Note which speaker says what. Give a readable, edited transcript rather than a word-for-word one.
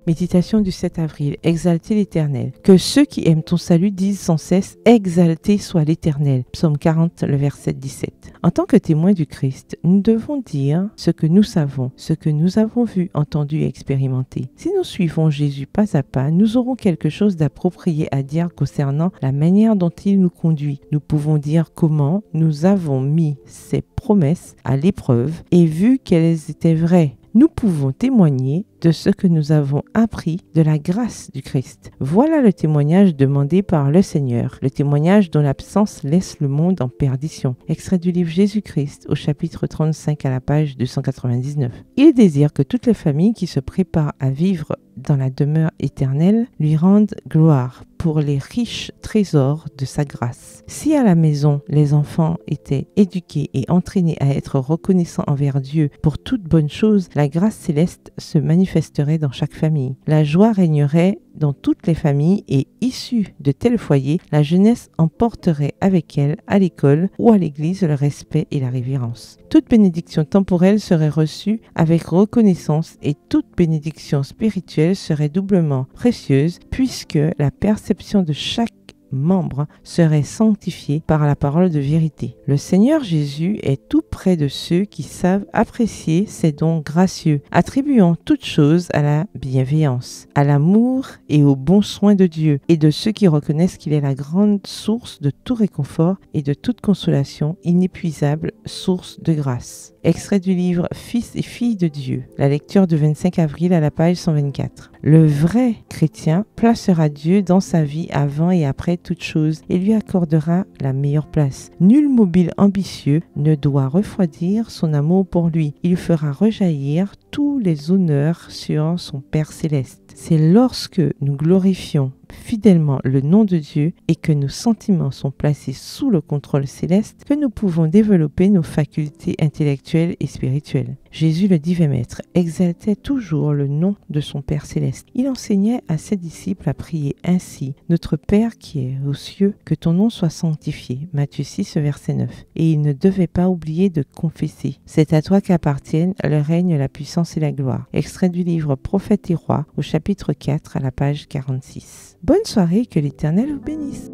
Speaker 1: Méditation du 7 avril. Exalter l'Éternel. Que ceux qui aiment ton salut disent sans cesse « Exalté soit l'Éternel ». Psaume 40, le verset 17. En tant que témoins du Christ, nous devons dire ce que nous savons, ce que nous avons vu, entendu et expérimenté. Si nous suivons Jésus pas à pas, nous aurons quelque chose d'approprié à dire concernant la manière dont il nous conduit. Nous pouvons dire comment nous avons mis ses promesses à l'épreuve et vu qu'elles étaient vraies. Nous pouvons témoigner de ce que nous avons appris de la grâce du Christ. Voilà le témoignage demandé par le Seigneur, le témoignage dont l'absence laisse le monde en perdition. Extrait du livre Jésus-Christ au chapitre 35 à la page 299. Il désire que toutes les familles qui se préparent à vivre dans la demeure éternelle lui rendent gloire pour les riches trésors de sa grâce. Si à la maison, les enfants étaient éduqués et entraînés à être reconnaissants envers Dieu pour toute bonne chose, la grâce céleste se manifesterait dans chaque famille. La joie régnerait dans toutes les familles et issue de tels foyers, la jeunesse emporterait avec elle à l'école ou à l'église le respect et la révérence. Toute bénédiction temporelle serait reçue avec reconnaissance et toute bénédiction spirituelle serait doublement précieuse puisque la perception de chaque membre serait sanctifié par la parole de vérité. Le Seigneur Jésus est tout près de ceux qui savent apprécier ses dons gracieux, attribuant toutes choses à la bienveillance, à l'amour et au bon soin de Dieu, et de ceux qui reconnaissent qu'il est la grande source de tout réconfort et de toute consolation, inépuisable source de grâce. Extrait du livre Fils et filles de Dieu, la lecture du 25 avril à la page 124. Le vrai chrétien placera Dieu dans sa vie avant et après toute chose et lui accordera la meilleure place. Nul mobile ambitieux ne doit refroidir son amour pour lui. Il fera rejaillir tous les honneurs sur son Père céleste. C'est lorsque nous glorifions fidèlement le nom de Dieu et que nos sentiments sont placés sous le contrôle céleste que nous pouvons développer nos facultés intellectuelles et spirituelles. Jésus, le divin maître, exaltait toujours le nom de son Père céleste. Il enseignait à ses disciples à prier ainsi: Notre Père qui est aux cieux, que ton nom soit sanctifié. Matthieu 6, verset 9. Et il ne devait pas oublier de confesser: C'est à toi qu'appartiennent le règne, la puissance et la gloire. Extrait du livre Prophètes et rois au chapitre 4 à la page 46. Bonne soirée, que l'Éternel vous bénisse.